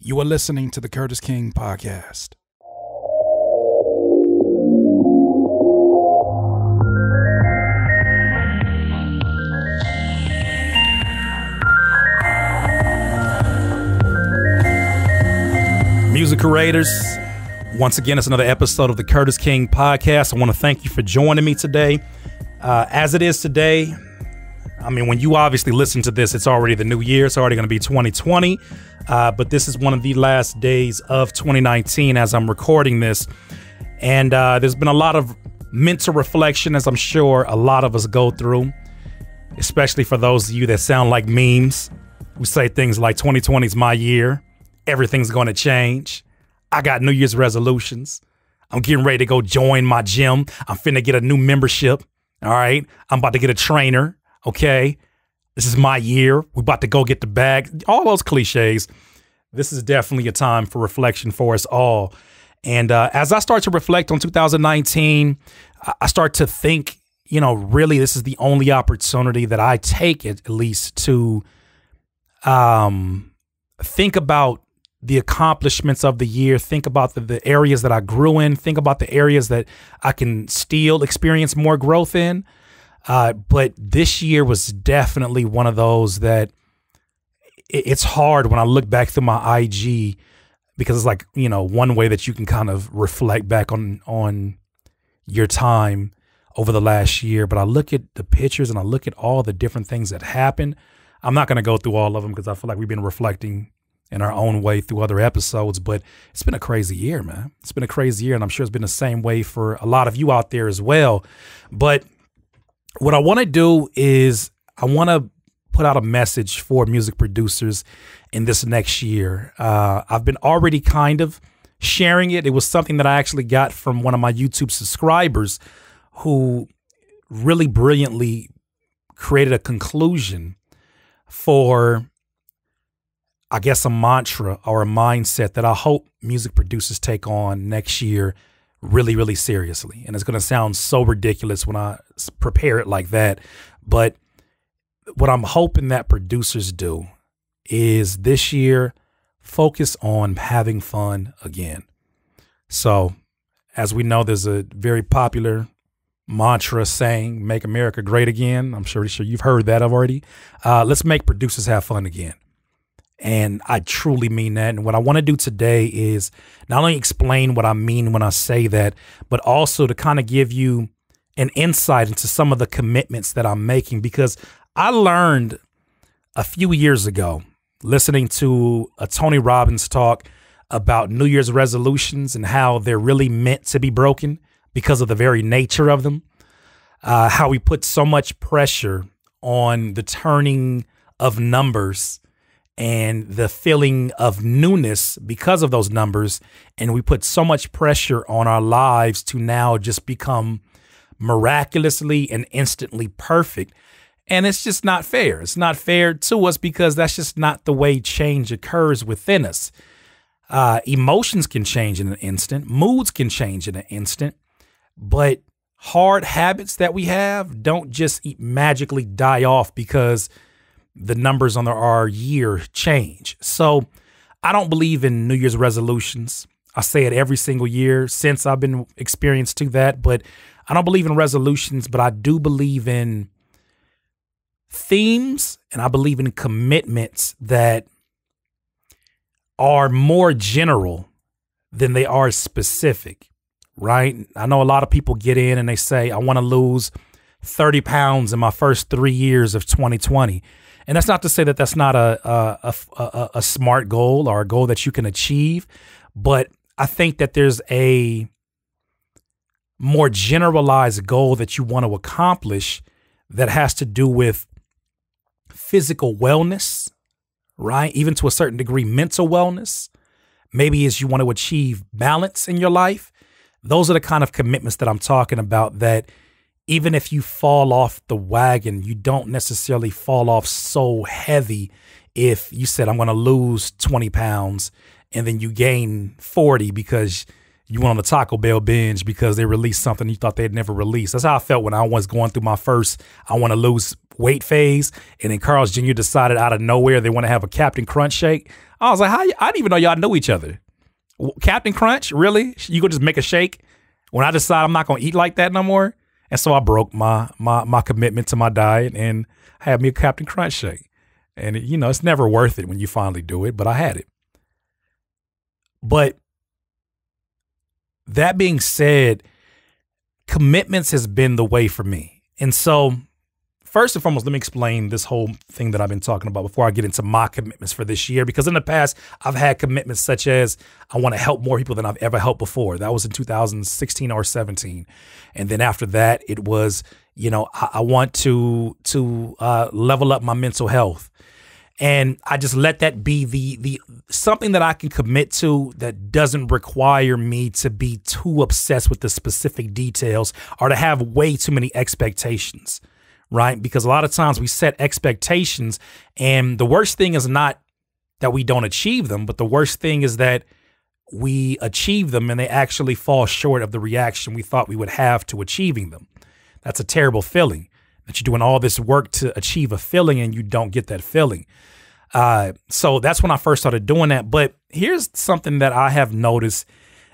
You are listening to the Curtis King Podcast. Music creators, once again, it's another episode of the Curtis King Podcast. I want to thank you for joining me today. As it is today, I mean, when you obviously listen to this, it's already the new year. It's already going to be 2020. But this is one of the last days of 2019 as I'm recording this. And there's been a lot of mental reflection, as I'm sure a lot of us go through, especially for those of you that sound like memes. We say things like 2020 is my year. Everything's going to change. I got New Year's resolutions. I'm getting ready to go join my gym. I'm finna get a new membership. All right. I'm about to get a trainer. Okay. This is my year. We're about to go get the bag. All those cliches. This is definitely a time for reflection for us all. And as I start to reflect on 2019, I start to think, really this is the only opportunity that I take at least to think about the accomplishments of the year, think about the areas that I grew in, think about the areas that I can still experience more growth in. But this year was definitely one of those that it's hard when I look back through my IG, because it's like, one way that you can kind of reflect back on your time over the last year. But I look at the pictures and I look at all the different things that happened. I'm not going to go through all of them because I feel like we've been reflecting in our own way through other episodes, but it's been a crazy year, man. It's been a crazy year, and I'm sure it's been the same way for a lot of you out there as well. But what I want to do is I want to put out a message for music producers in this next year. I've been already kind of sharing it. It was something that I actually got from one of my YouTube subscribers who really brilliantly created a conclusion for, I guess, a mantra or a mindset that I hope music producers take on next year really, really seriously. And it's going to sound so ridiculous when I prepare it like that. But what I'm hoping that producers do is this year focus on having fun again. So as we know, there's a very popular mantra saying, make America great again. I'm sure you've heard that already. Let's make producers have fun again. And I truly mean that. And what I want to do today is not only explain what I mean when I say that, but also to kind of give you an insight into some of the commitments that I'm making, because I learned a few years ago listening to a Tony Robbins talk about New Year's resolutions and how they're really meant to be broken because of the very nature of them, how we put so much pressure on the turning of numbers and the feeling of newness because of those numbers. And we put so much pressure on our lives to now just become miraculously and instantly perfect. And it's just not fair. It's not fair to us because that's just not the way change occurs within us. Emotions can change in an instant. Moods can change in an instant. But hard habits that we have don't just magically die off because the numbers on our year change. So I don't believe in New Year's resolutions. I say it every single year since I've been experienced to that, but I don't believe in resolutions, but I do believe in themes and I believe in commitments that are more general than they are specific, right? I know a lot of people get in and they say, I want to lose 30 pounds in my first 3 years of 2020. And that's not to say that that's not a smart goal or a goal that you can achieve. But I think that there's a more generalized goal that you want to accomplish that has to do with physical wellness, right? Even to a certain degree, mental wellness. Maybe as you want to achieve balance in your life. Those are the kind of commitments that I'm talking about, that even if you fall off the wagon, you don't necessarily fall off so heavy. If you said, I'm going to lose 20 pounds and then you gain 40 because you went on the Taco Bell binge because they released something you thought they'd never release. That's how I felt when I was going through my first I want to lose weight phase. And then Carl's Jr. decided out of nowhere they want to have a Captain Crunch shake. I was like, I didn't even know y'all knew each other. Captain Crunch? Really? You could just make a shake? When I decide I'm not going to eat like that no more? And so I broke my commitment to my diet and had me a Captain Crunch shake. And, it's never worth it when you finally do it, but I had it. But that being said, commitments has been the way for me. And so first and foremost, let me explain this whole thing that I've been talking about before I get into my commitments for this year. Because in the past, I've had commitments such as I want to help more people than I've ever helped before. That was in 2016 or 17. And then after that, it was, I want to level up my mental health. And I just let that be the something that I can commit to that doesn't require me to be too obsessed with the specific details or to have way too many expectations, right? Because a lot of times we set expectations and the worst thing is not that we don't achieve them, but the worst thing is that we achieve them and they actually fall short of the reaction we thought we would have to achieving them. That's a terrible feeling. That you're doing all this work to achieve a feeling and you don't get that feeling. So that's when I first started doing that. But here's something that I have noticed,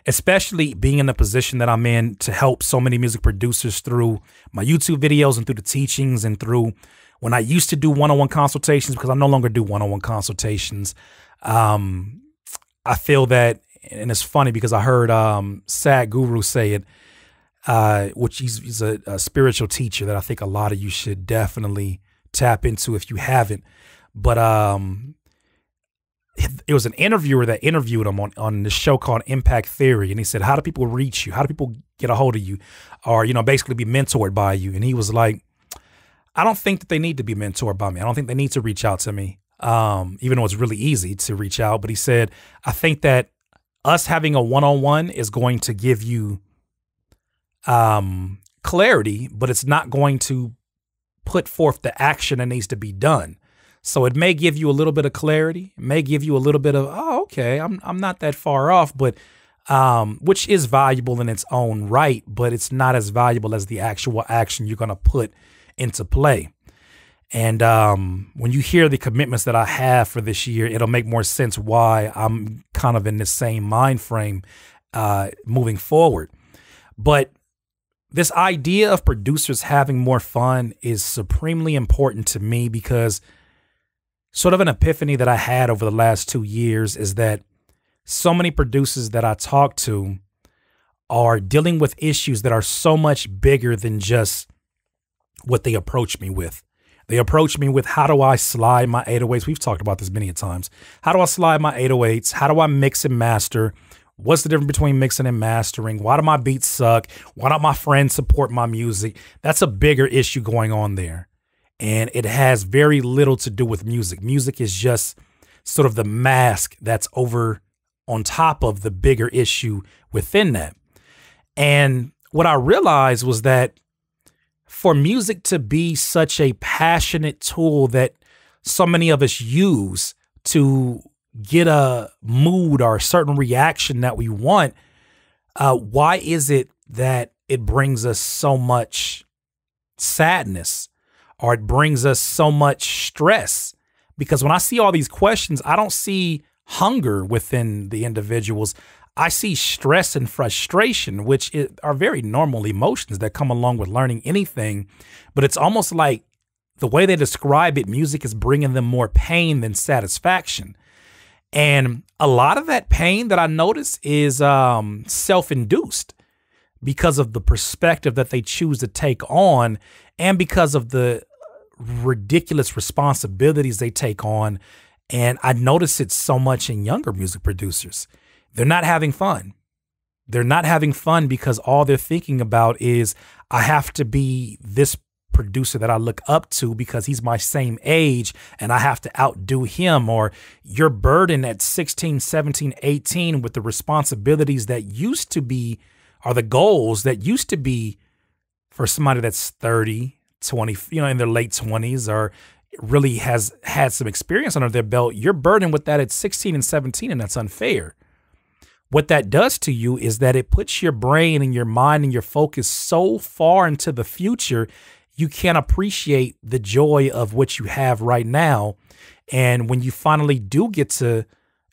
especially being in the position that I'm in to help so many music producers through my YouTube videos and through the teachings and through when I used to do one-on-one consultations, because I no longer do one-on-one consultations. I feel that, and it's funny because I heard Sad Guru say it, which he's a spiritual teacher that I think a lot of you should definitely tap into if you haven't. But it was an interviewer that interviewed him on this show called Impact Theory. And he said, how do people reach you? How do people get a hold of you or, basically be mentored by you? And he was like, I don't think that they need to be mentored by me. I don't think they need to reach out to me, even though it's really easy to reach out. But he said, I think that us having a one-on-one is going to give you clarity, but it's not going to put forth the action that needs to be done. So it may give you a little bit of clarity. It may give you a little bit of, oh, okay, I'm not that far off, but which is valuable in its own right, but it's not as valuable as the actual action you're going to put into play. And when you hear the commitments that I have for this year, it'll make more sense why I'm kind of in the same mind frame moving forward. But this idea of producers having more fun is supremely important to me because sort of an epiphany that I had over the last 2 years is that so many producers that I talk to are dealing with issues that are so much bigger than just what they approach me with. They approach me with, how do I slide my 808s? We've talked about this many a times. How do I slide my 808s? How do I mix and master? What's the difference between mixing and mastering? Why do my beats suck? Why don't my friends support my music? That's a bigger issue going on there. And it has very little to do with music. Music is just sort of the mask that's over on top of the bigger issue within that. And what I realized was that for music to be such a passionate tool that so many of us use to get a mood or a certain reaction that we want, why is it that it brings us so much sadness or it brings us so much stress? Because when I see all these questions, I don't see hunger within the individuals. I see stress and frustration, which are very normal emotions that come along with learning anything. But it's almost like the way they describe it, music is bringing them more pain than satisfaction. And a lot of that pain that I notice is self-induced because of the perspective that they choose to take on and because of the ridiculous responsibilities they take on. And I notice it so much in younger music producers. They're not having fun. They're not having fun because all they're thinking about is, I have to be this producer that I look up to because he's my same age and I have to outdo him. Or you're burdened at 16, 17, 18 with the responsibilities that used to be, or the goals that used to be for somebody that's 30, 20, in their late 20s, or really has had some experience under their belt. You're burdened with that at 16 and 17, and that's unfair. what that does to you is that it puts your brain and your mind and your focus so far into the future, you can't appreciate the joy of what you have right now. And when you finally do get to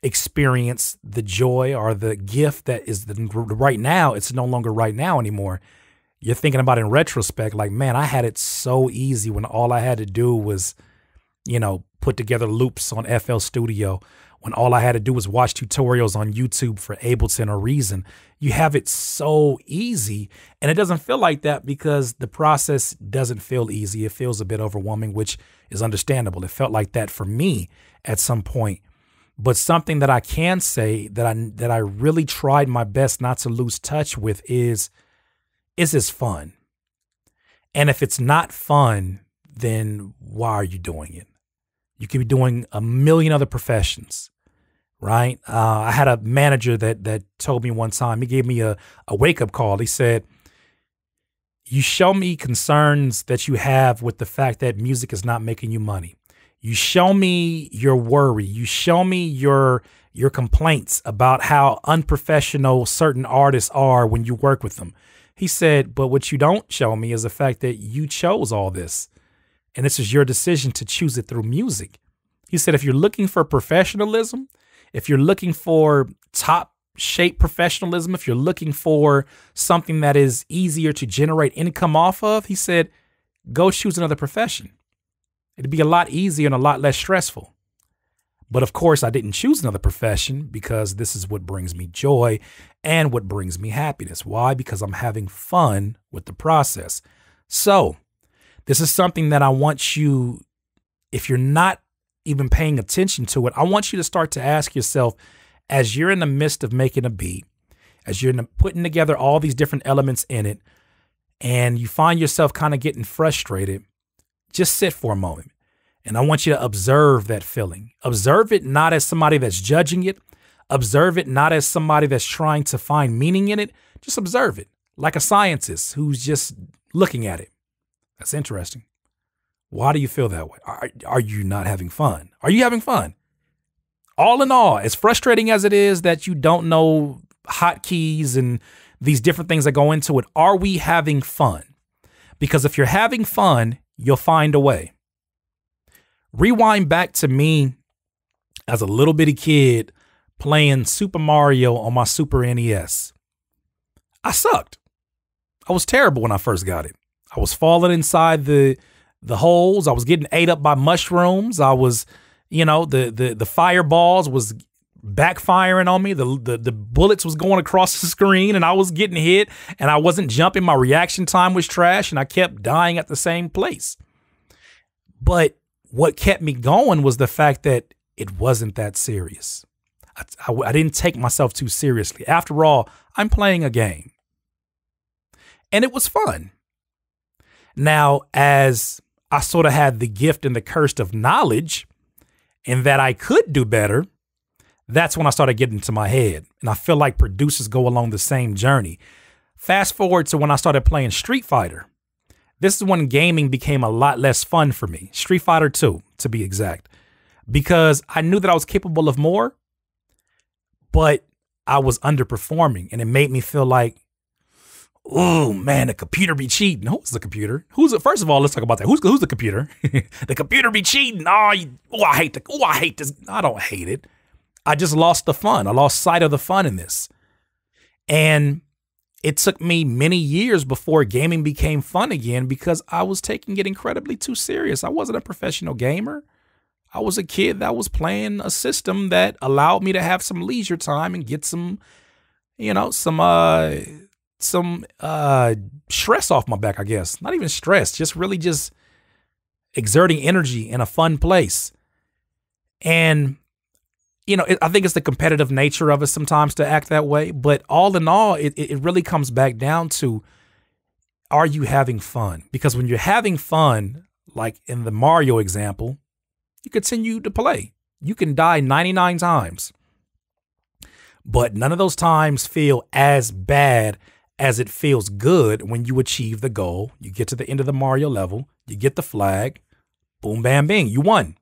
experience the joy or the gift that is the right now, it's no longer right now anymore. You're thinking about in retrospect, like, man, I had it so easy when all I had to do was, put together loops on FL Studio, when all I had to do was watch tutorials on YouTube for Ableton or Reason. You have it so easy, and it doesn't feel like that because the process doesn't feel easy. It feels a bit overwhelming, which is understandable. It felt like that for me at some point. But something that I can say that I really tried my best not to lose touch with is this fun? And if it's not fun, then why are you doing it? You could be doing a million other professions, right? I had a manager that told me one time, he gave me a wake-up call. He said, you show me concerns that you have with the fact that music is not making you money. You show me your worry. You show me your complaints about how unprofessional certain artists are when you work with them. He said, but what you don't show me is the fact that you chose all this. And this is your decision to choose it through music. He said, if you're looking for professionalism, if you're looking for top shape professionalism, if you're looking for something that is easier to generate income off of, he said, go choose another profession. It'd be a lot easier and a lot less stressful. But of course, I didn't choose another profession because this is what brings me joy and what brings me happiness. Why? Because I'm having fun with the process. So this is something that I want you, if you're not even paying attention to it, I want you to start to ask yourself, as you're in the midst of making a beat, as you're putting together all these different elements in it, and you find yourself kind of getting frustrated, just sit for a moment. And I want you to observe that feeling. Observe it not as somebody that's judging it. Observe it not as somebody that's trying to find meaning in it. Just observe it like a scientist who's just looking at it. That's interesting. Why do you feel that way? Are you not having fun? Are you having fun? All in all, as frustrating as it is that you don't know hotkeys and these different things that go into it, are we having fun? Because if you're having fun, you'll find a way. Rewind back to me as a little bitty kid playing Super Mario on my Super NES. I sucked. I was terrible when I first got it. I was falling inside the holes. I was getting ate up by mushrooms. I was, the fireballs was backfiring on me. The bullets was going across the screen and I was getting hit and I wasn't jumping. My reaction time was trash and I kept dying at the same place. But what kept me going was the fact that it wasn't that serious. I didn't take myself too seriously. After all, I'm playing a game. And it was fun. Now, as I sort of had the gift and the curse of knowledge and that I could do better, that's when I started getting into my head. And I feel like producers go along the same journey. Fast forward to when I started playing Street Fighter. This is when gaming became a lot less fun for me. Street Fighter 2, to be exact, because I knew that I was capable of more, but I was underperforming. And it made me feel like, oh man, the computer be cheating. Who's the computer? Who's it? First of all, let's talk about that. Who's the computer? The computer be cheating. I hate this. I don't hate it. I just lost the fun. I lost sight of the fun in this. And it took me many years before gaming became fun again because I was taking it incredibly too serious. I wasn't a professional gamer. I was a kid that was playing a system that allowed me to have some leisure time and get some stress off my back, I guess. Not even stress, just really just exerting energy in a fun place. And, I think it's the competitive nature of it sometimes to act that way. But all in all, it really comes back down to, are you having fun? Because when you're having fun, like in the Mario example, you continue to play. You can die 99 times. But none of those times feel as bad as it feels good when you achieve the goal. You get to the end of the Mario level, you get the flag, boom, bam, bing, you won.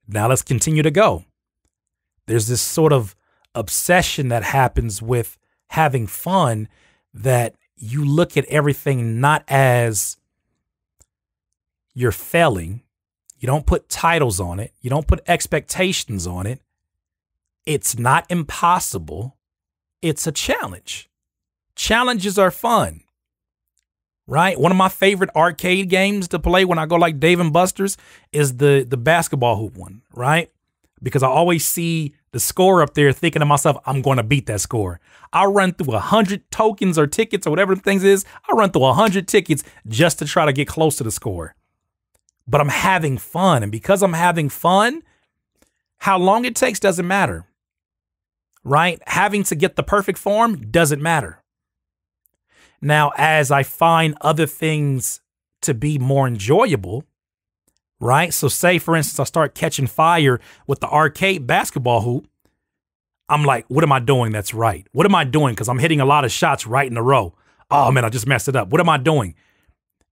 Now let's continue to go. There's this sort of obsession that happens with having fun, that you look at everything not as you're failing. You don't put titles on it. You don't put expectations on it. It's not impossible. It's a challenge. Challenges are fun, right? One of my favorite arcade games to play when I go like Dave and Buster's is the basketball hoop one, right? Because I always see the score up there thinking to myself, I'm going to beat that score. I'll run through 100 tokens or tickets or whatever the things is. I'll run through 100 tickets just to try to get close to the score. But I'm having fun. And because I'm having fun, how long it takes doesn't matter, right? Having to get the perfect form doesn't matter. Now, as I find other things to be more enjoyable, right? So say, for instance, I start catching fire with the arcade basketball hoop. I'm like, what am I doing that's right? What am I doing? Because I'm hitting a lot of shots right in a row. Oh, man, I just messed it up. What am I doing?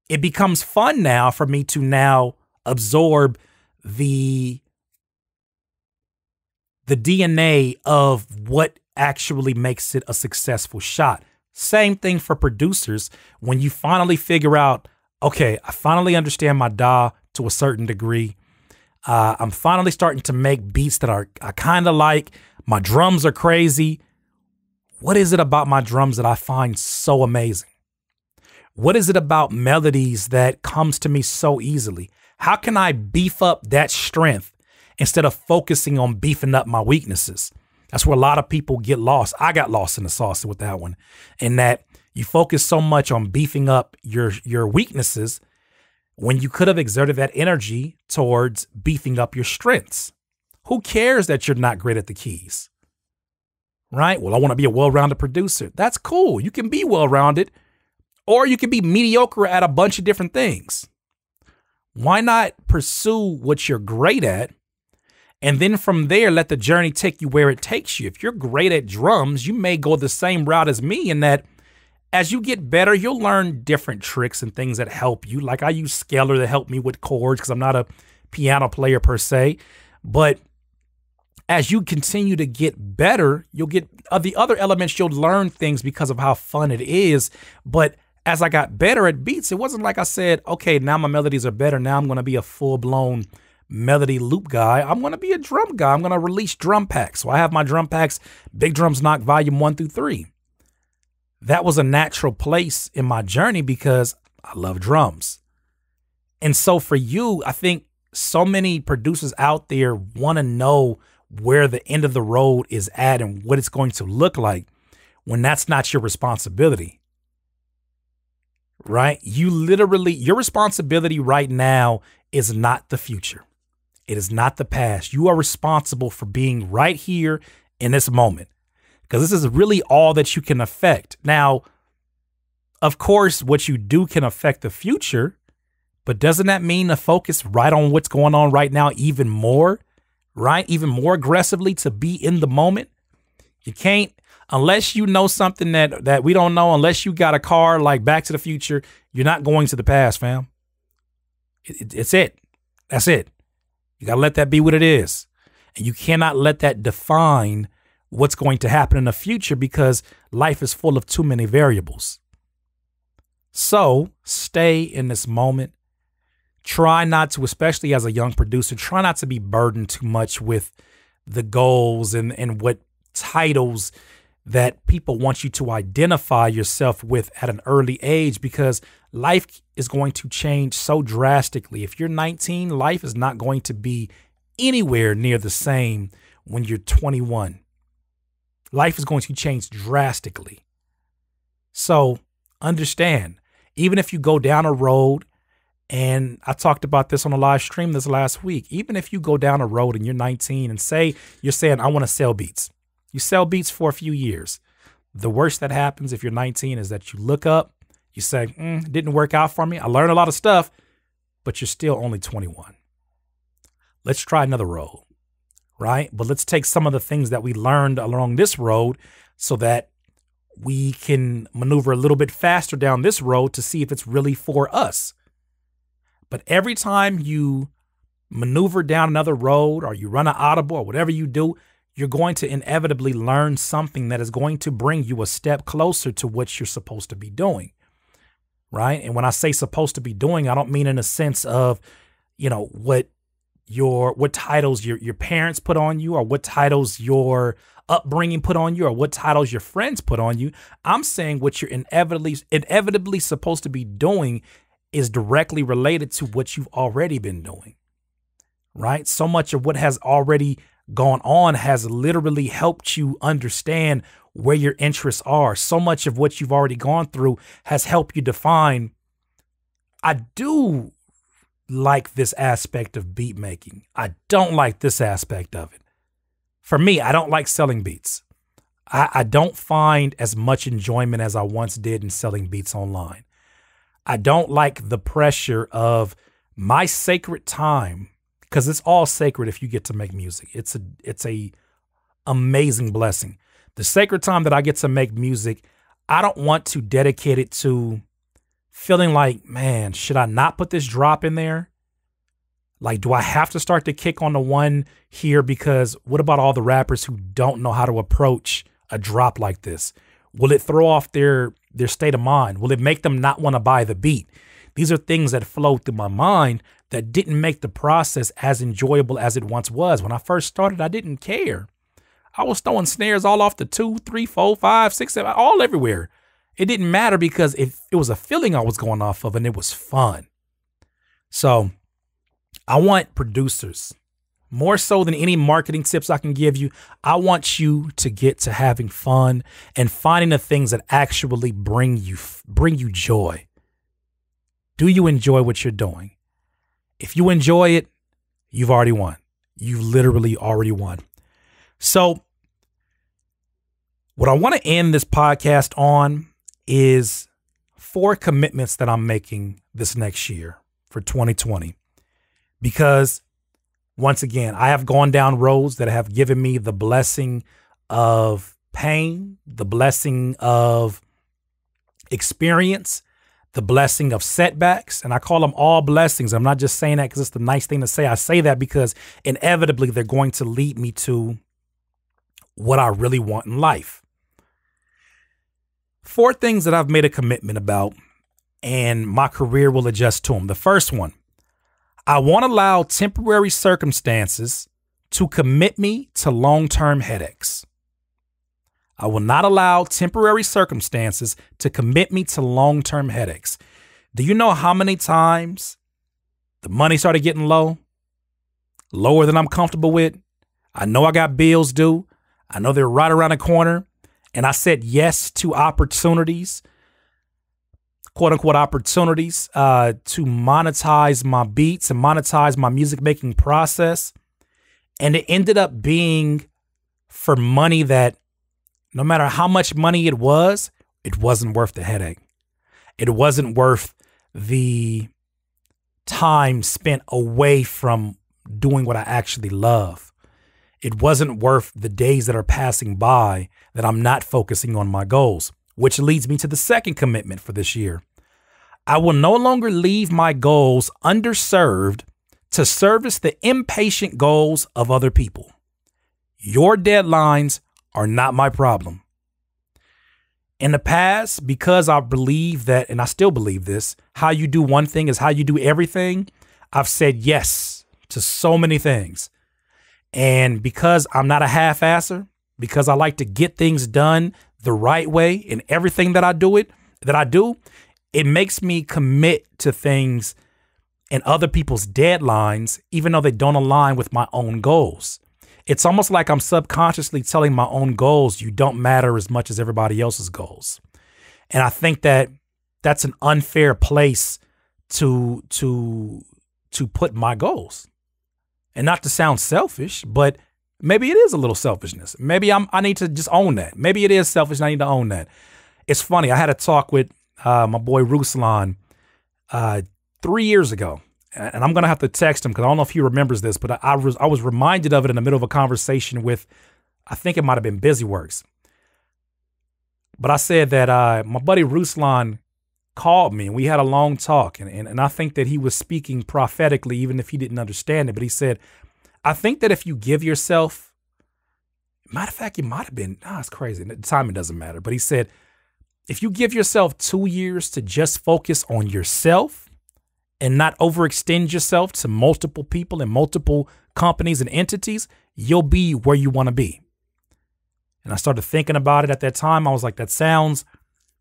It becomes fun now for me to now absorb the DNA of what actually makes it a successful shot. Same thing for producers. When you finally figure out, okay, I finally understand my DAW to a certain degree. I'm finally starting to make beats that I kind of like. My drums are crazy. What is it about my drums that I find so amazing? What is it about melodies that comes to me so easily? How can I beef up that strength instead of focusing on beefing up my weaknesses? That's where a lot of people get lost. I got lost in the sauce with that one. And that you focus so much on beefing up your weaknesses when you could have exerted that energy towards beefing up your strengths. Who cares that you're not great at the keys? Right? Well, I want to be a well-rounded producer. That's cool. You can be well-rounded, or you can be mediocre at a bunch of different things. Why not pursue what you're great at? And then from there, let the journey take you where it takes you. If you're great at drums, you may go the same route as me, in that as you get better, you'll learn different tricks and things that help you. Like I use Scalar to help me with chords because I'm not a piano player per se. But as you continue to get better, you'll get the other elements. You'll learn things because of how fun it is. But as I got better at beats, it wasn't like I said, okay, now my melodies are better. Now I'm going to be a full-blown melody loop guy. I'm going to be a drum guy. I'm going to release drum packs. So I have my drum packs, Big Drums Knock Volume 1 through 3. That was a natural place in my journey because I love drums. And so for you, I think so many producers out there want to know where the end of the road is at and what it's going to look like, when that's not your responsibility, right? Your responsibility right now is not the future. It is not the past. You are responsible for being right here in this moment, because this is really all that you can affect. Now, of course, what you do can affect the future, but doesn't that mean to focus right on what's going on right now even more? Right? Even more aggressively, to be in the moment. You can't, unless you know something that we don't know, unless you got a car like Back to the Future, you're not going to the past, fam. It's it. That's it. You got to let that be what it is. And you cannot let that define what's going to happen in the future, because life is full of too many variables. So stay in this moment. Try not to, especially as a young producer, try not to be burdened too much with the goals and what titles that people want you to identify yourself with at an early age, because life is going to change so drastically. If you're 19, life is not going to be anywhere near the same when you're 21. Life is going to change drastically. So understand, even if you go down a road, and I talked about this on a live stream this last week, even if you go down a road and you're 19 and say you're saying, I want to sell beats. You sell beats for a few years. The worst that happens if you're 19 is that you look up, you say, didn't work out for me. I learned a lot of stuff, but you're still only 21. Let's try another road, right? But let's take some of the things that we learned along this road so that we can maneuver a little bit faster down this road to see if it's really for us. But every time you maneuver down another road, or you run an audible, or whatever you do, you're going to inevitably learn something that is going to bring you a step closer to what you're supposed to be doing. Right. And when I say supposed to be doing, I don't mean in a sense of, what titles your parents put on you, or what titles your upbringing put on you, or what titles your friends put on you. I'm saying what you're inevitably supposed to be doing is directly related to what you've already been doing. Right. So much of what has already gone on has literally helped you understand where your interests are. So much of what you've already gone through has helped you define, I do like this aspect of beat making. I don't like this aspect of it. For me, I don't like selling beats. I don't find as much enjoyment as I once did in selling beats online. I don't like the pressure of my sacred time, because it's all sacred if you get to make music. It's a amazing blessing. The sacred time that I get to make music, I don't want to dedicate it to feeling like, man, should I not put this drop in there? Like, do I have to start to kick on the one here? Because what about all the rappers who don't know how to approach a drop like this? Will it throw off their state of mind? Will it make them not want to buy the beat? These are things that flow through my mind that didn't make the process as enjoyable as it once was. When I first started, I didn't care. I was throwing snares all off the 2, 3, 4, 5, 6, 7, all everywhere. It didn't matter because it was a feeling I was going off of, and it was fun. So I want producers, more so than any marketing tips I can give you, I want you to get to having fun and finding the things that actually bring you joy. Do you enjoy what you're doing? If you enjoy it, you've already won. You've literally already won. So what I want to end this podcast on is 4 commitments that I'm making this next year for 2020. Because once again, I have gone down roads that have given me the blessing of pain, the blessing of experience, the blessing of setbacks. And I call them all blessings. I'm not just saying that because it's the nice thing to say. I say that because inevitably they're going to lead me to what I really want in life. 4 things that I've made a commitment about, and my career will adjust to them. The first one, I won't allow temporary circumstances to commit me to long-term headaches. I will not allow temporary circumstances to commit me to long-term headaches. Do you know how many times the money started getting lower than I'm comfortable with? I know I got bills due. I know they're right around the corner. And I said yes to opportunities, quote unquote opportunities, to monetize my beats and monetize my music making process. And it ended up being for money that no matter how much money it wasn't worth the headache. It wasn't worth the time spent away from doing what I actually love. It wasn't worth the days that are passing by that I'm not focusing on my goals, which leads me to the second commitment for this year. I will no longer leave my goals underserved to service the impatient goals of other people. Your deadlines are not my problem. In the past, because I believe that, and I still believe this, how you do one thing is how you do everything, I've said yes to so many things. And because I'm not a half-asser, because I like to get things done the right way in everything that I do, it makes me commit to things and other people's deadlines, even though they don't align with my own goals. It's almost like I'm subconsciously telling my own goals, you don't matter as much as everybody else's goals. And I think that that's an unfair place to put my goals. And not to sound selfish, but maybe it is a little selfishness. Maybe I need to just own that. Maybe it is selfish and I need to own that. It's funny. I had a talk with my boy Ruslan 3 years ago. And I'm going to have to text him because I don't know if he remembers this, but I was reminded of it in the middle of a conversation with, I think it might have been Busyworks. But I said that my buddy Ruslan called me and we had a long talk. And I think that he was speaking prophetically, even if he didn't understand it. But he said, I think that if you give yourself matter of fact, it might have been, it's crazy. The timing doesn't matter. But he said, if you give yourself 2 years to just focus on yourself and not overextend yourself to multiple people and multiple companies and entities, you'll be where you want to be. And I started thinking about it at that time. I was like, that sounds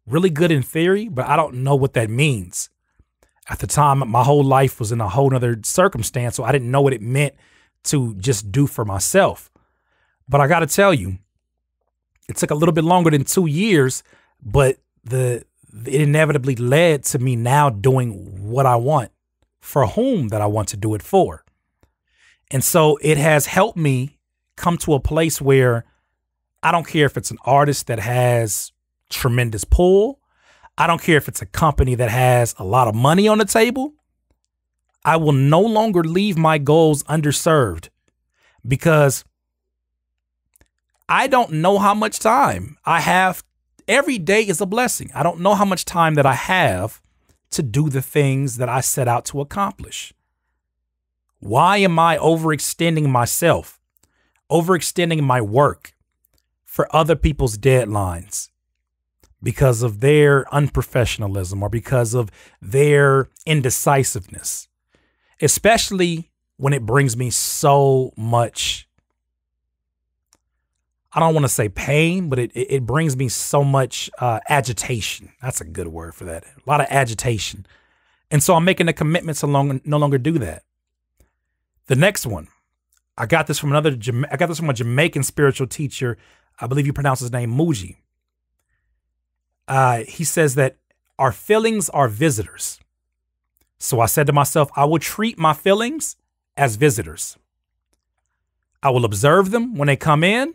really good in theory, but I don't know what that means. At the time, my whole life was in a whole nother circumstance, so I didn't know what it meant to just do for myself. But I got to tell you, it took a little bit longer than 2 years, but it inevitably led to me now doing what I want, for whom that I want to do it for. And so it has helped me come to a place where I don't care if it's an artist that has tremendous pull. I don't care if it's a company that has a lot of money on the table. I will no longer leave my goals underserved, because I don't know how much time I have. Every day is a blessing. I don't know how much time that I have to do the things that I set out to accomplish. Why am I overextending myself, overextending my work for other people's deadlines? Because of their unprofessionalism or because of their indecisiveness, especially when it brings me so much, I don't want to say pain, but it brings me so much agitation. That's a good word for that. A lot of agitation. And so I'm making a commitment to no longer do that. The next one, I got this from a Jamaican spiritual teacher. I believe you pronounce his name Muji. He says that our feelings are visitors. So I said to myself, I will treat my feelings as visitors. I will observe them when they come in,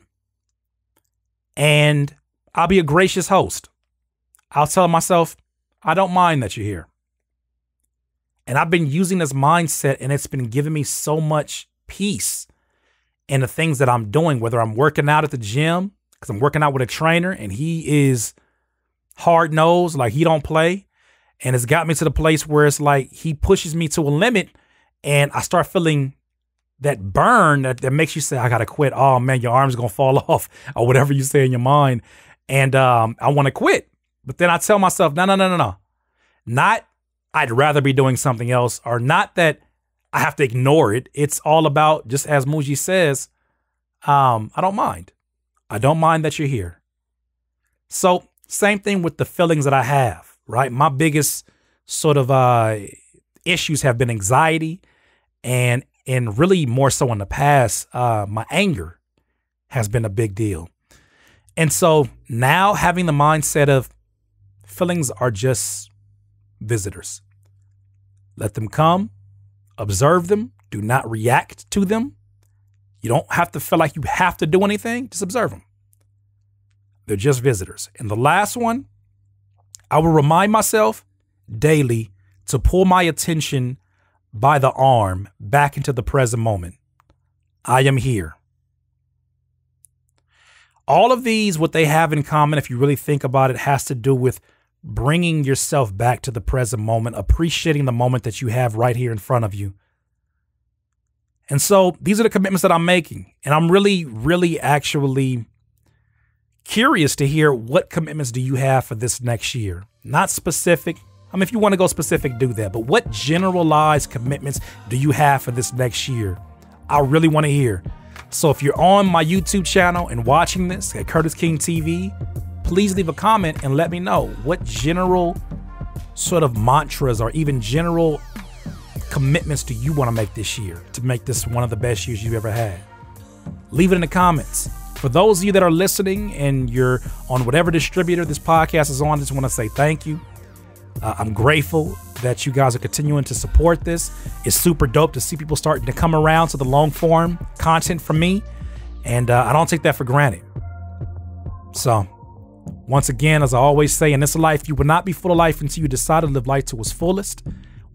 and I'll be a gracious host. I'll tell myself, I don't mind that you're here. And I've been using this mindset, and it's been giving me so much peace in the things that I'm doing, whether I'm working out at the gym, because I'm working out with a trainer and he is hard nosed, like he don't play. And it's got me to the place where it's like he pushes me to a limit, and I start feeling that burn that makes you say, I got to quit. Oh man, your arm's going to fall off, or whatever you say in your mind. And I want to quit. But then I tell myself, no. Not I'd rather be doing something else, or not that I have to ignore it. It's all about, just as Muji says, I don't mind. I don't mind that you're here. So same thing with the feelings that I have, right? My biggest sort of issues have been anxiety, and really more so in the past, my anger has been a big deal. And so now having the mindset of feelings are just visitors. Let them come, observe them, do not react to them. You don't have to feel like you have to do anything, just observe them. They're just visitors. And the last one, I will remind myself daily to pull my attention by the arm back into the present moment. I am here. All of these, what they have in common, if you really think about it, has to do with bringing yourself back to the present moment, appreciating the moment that you have right here in front of you. And so these are the commitments that I'm making. And I'm really, really actually curious to hear, what commitments do you have for this next year? Not specific. I mean, if you want to go specific, do that. But what generalized commitments do you have for this next year? I really want to hear. So if you're on my YouTube channel and watching this at Curtis King TV, please leave a comment and let me know what general sort of mantras or even general commitments do you want to make this year to make this one of the best years you've ever had. Leave it in the comments. For those of you that are listening and you're on whatever distributor this podcast is on, I just want to say thank you. I'm grateful that you guys are continuing to support this. It's super dope to see people starting to come around to the long form content from me. And I don't take that for granted. So once again, as I always say, in this life, you will not be full of life until you decide to live life to its fullest.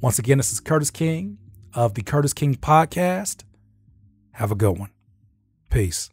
Once again, this is Curtis King of the Curtis King Podcast. Have a good one. Peace.